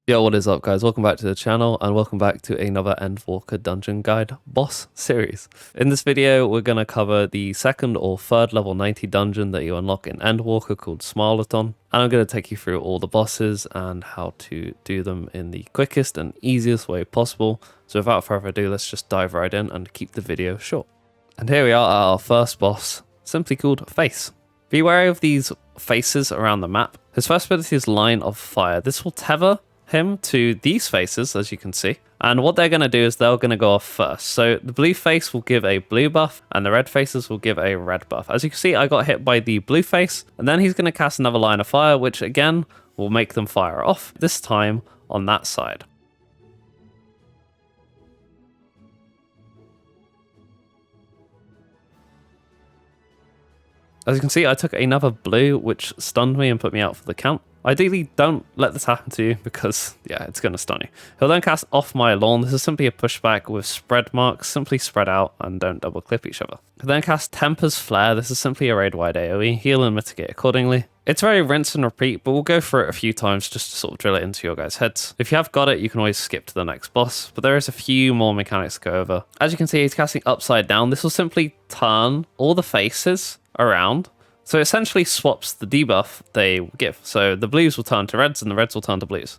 Yo, what is up guys? Welcome back to the channel and welcome back to another Endwalker Dungeon Guide boss series. In this video, we're going to cover the second or third level 90 dungeon that you unlock in Endwalker called Smileton. And I'm going to take you through all the bosses and how to do them in the quickest and easiest way possible. So without further ado, let's just dive right in and keep the video short. And here we are at our first boss, simply called Face. Be wary of these faces around the map. His first ability is Line of Fire. This will tether him to these faces, as you can see, and what they're going to do is they're going to go off first. So the blue face will give a blue buff and the red faces will give a red buff. As you can see, I got hit by the blue face, and then he's going to cast another Line of Fire, which again will make them fire off, this time on that side. As you can see, I took another blue, which stunned me and put me out for the count. Ideally, don't let this happen to you because, yeah, it's going to stun you. He'll then cast Off My Lawn. This is simply a pushback with spread marks. Simply spread out and don't double clip each other. He'll then cast Temper's Flare. This is simply a raid-wide AoE. Heal and mitigate accordingly. It's very rinse and repeat, but we'll go through it a few times just to sort of drill it into your guys' heads. If you have got it, you can always skip to the next boss, but there is a few more mechanics to go over. As you can see, he's casting Upside Down. This will simply turn all the faces around. So it essentially swaps the debuff they give. So the blues will turn to reds and the reds will turn to blues.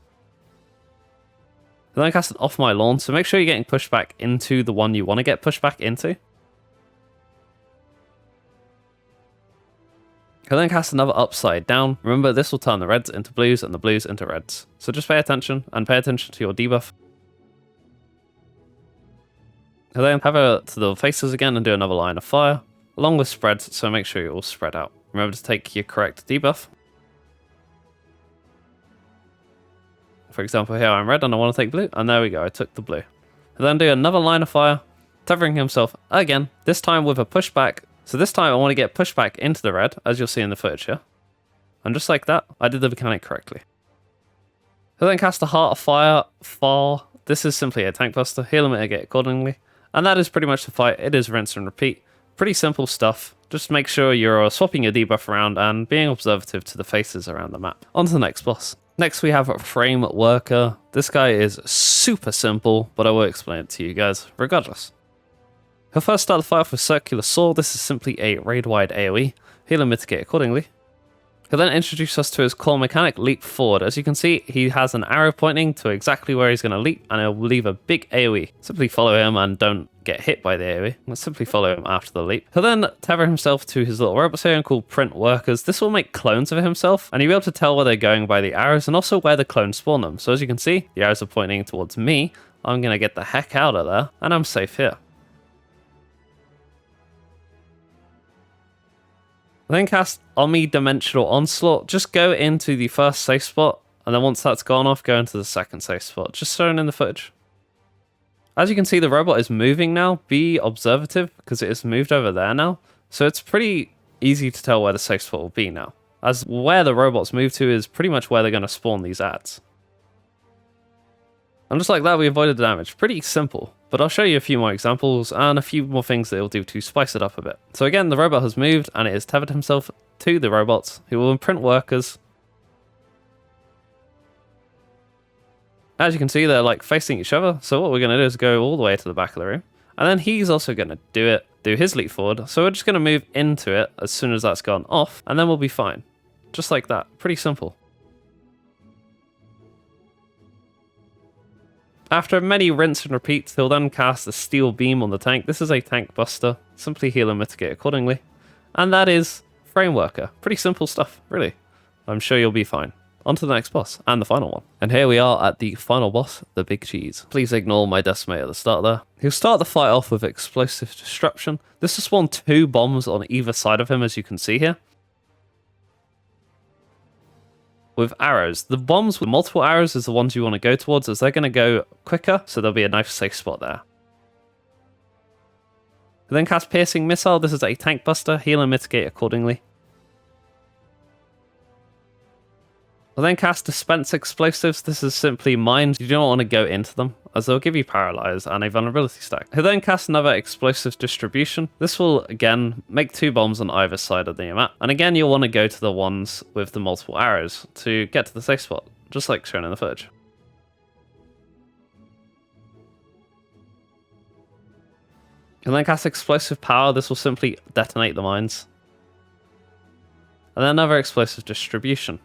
And then I cast it Off My Lawn, so make sure you're getting pushed back into the one you want to get pushed back into. And then cast another Upside Down. Remember, this will turn the reds into blues and the blues into reds. So just pay attention and pay attention to your debuff. And then have it to the faces again and do another Line of Fire, along with spreads, so make sure you're all spread out. Remember to take your correct debuff. For example, here I'm red and I want to take blue, and there we go, I took the blue. And then do another Line of Fire, tethering himself again, this time with a pushback. So this time I want to get pushed back into the red, as you'll see in the footage here. And just like that, I did the mechanic correctly. He'll then cast a Heart of Fire, Fall. This is simply a tank buster, heal and mitigate accordingly. And that is pretty much the fight. It is rinse and repeat. Pretty simple stuff. Just make sure you're swapping your debuff around and being observative to the faces around the map. On to the next boss. Next we have Frame Worker. This guy is super simple, but I will explain it to you guys regardless. He'll first start the fight off with Circular Saw. This is simply a raid-wide AoE. Heal and mitigate accordingly. He'll then introduce us to his core mechanic, Leap Forward. As you can see, he has an arrow pointing to exactly where he's going to leap, and he'll leave a big AoE. Simply follow him and don't get hit by the AoE. Let's simply follow him after the leap. He'll then tether himself to his little robots here called Print Workers. This will make clones of himself, and you'll be able to tell where they're going by the arrows and also where the clones spawn them. So as you can see, the arrows are pointing towards me. I'm going to get the heck out of there, and I'm safe here. Then cast Omnidimensional Onslaught. Just go into the first safe spot, and then once that's gone off, go into the second safe spot. Just shown in the footage. As you can see, the robot is moving now. Be observative, because it is moved over there now. So it's pretty easy to tell where the safe spot will be now, as where the robots move to is pretty much where they're going to spawn these ads. And just like that, we avoided the damage. Pretty simple. But I'll show you a few more examples and a few more things that it'll do to spice it up a bit. So again, the robot has moved and it has tethered himself to the robots, who will imprint workers. As you can see, they're like facing each other. So what we're going to do is go all the way to the back of the room. And then he's also going to do his leap forward. So we're just going to move into it as soon as that's gone off, and then we'll be fine. Just like that. Pretty simple. After many rinse and repeats, he'll then cast a Steel Beam on the tank. This is a tank buster. Simply heal and mitigate accordingly. And that is Frame Worker. Pretty simple stuff, really. I'm sure you'll be fine. On to the next boss, and the final one. And here we are at the final boss, the Big Cheese. Please ignore my decimate at the start there. He'll start the fight off with Explosive Disruption. This will spawn 2 bombs on either side of him, as you can see here. With arrows. The bombs with multiple arrows is the ones you want to go towards, as they're going to go quicker, so there'll be a nice safe spot there. And then cast Piercing Missile. This is a tank buster. Heal and mitigate accordingly. We'll then cast Dispense Explosives. This is simply mines. You don't want to go into them, as they'll give you Paralyze and a vulnerability stack. He'll then cast another Explosive Distribution. This will, again, make 2 bombs on either side of the map. And again, you'll want to go to the ones with the multiple arrows to get to the safe spot, just like shown in the footage. And then cast Explosive Power. This will simply detonate the mines. And then another Explosive Distribution.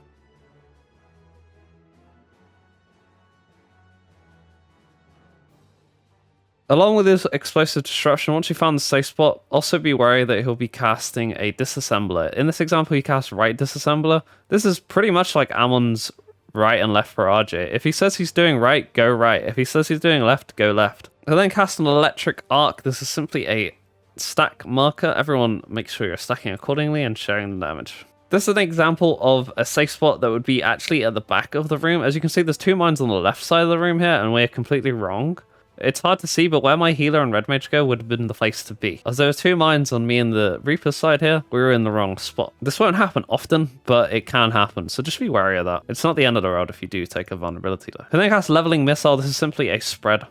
Along with his Explosive Disruption, once you found the safe spot, also be wary that he'll be casting a Disassembler. In this example, he casts Right Disassembler. This is pretty much like Ammon's right and left barrage. If he says he's doing right, go right. If he says he's doing left, go left. And then cast an Electric Arc. This is simply a stack marker. Everyone make sure you're stacking accordingly and sharing the damage. This is an example of a safe spot that would be actually at the back of the room. As you can see, there's 2 mines on the left side of the room here, and we're completely wrong. It's hard to see, but where my healer and red mage go would have been the place to be. As there were 2 mines on me and the Reaper's side here, we were in the wrong spot. This won't happen often, but it can happen, so just be wary of that. It's not the end of the world if you do take a vulnerability though. And then cast Leveling Missile. This is simply a spread.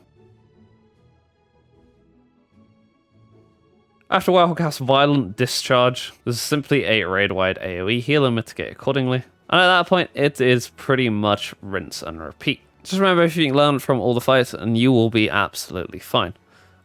After a while, we'll cast Violent Discharge. This is simply a raid-wide AoE heal and mitigate accordingly. And at that point, it is pretty much rinse and repeat. Just remember, if you can learn from all the fights, and you will be absolutely fine.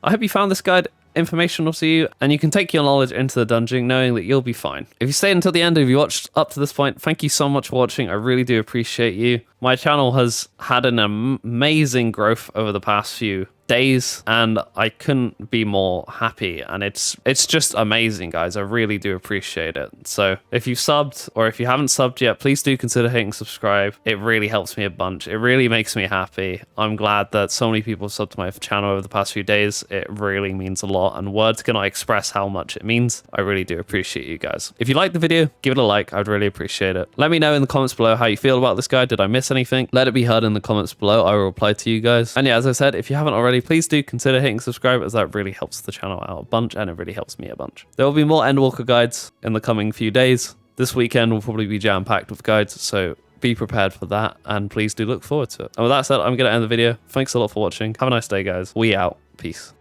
I hope you found this guide informational to you, and you can take your knowledge into the dungeon knowing that you'll be fine. If you stayed until the end, if you watched up to this point, thank you so much for watching. I really do appreciate you. My channel has had an amazing growth over the past few days, and I couldn't be more happy, and it's just amazing, guys. I really do appreciate it. So if you've subbed, or if you haven't subbed yet, please do consider hitting subscribe. It really helps me a bunch. It really makes me happy. I'm glad that so many people subbed to my channel over the past few days. It really means a lot, and words cannot express how much it means. I really do appreciate you guys. If you liked the video, give it a like. I'd really appreciate it. Let me know in the comments below how you feel about this guide. Did I miss anything? Let it be heard in the comments below. I will reply to you guys. And yeah, as I said, if you haven't already, please do consider hitting subscribe, as that really helps the channel out a bunch, and it really helps me a bunch. There will be more Endwalker guides in the coming few days. This weekend will probably be jam-packed with guides, so be prepared for that, and please do look forward to it. And with that said, I'm going to end the video. Thanks a lot for watching. Have a nice day, guys. We out. Peace.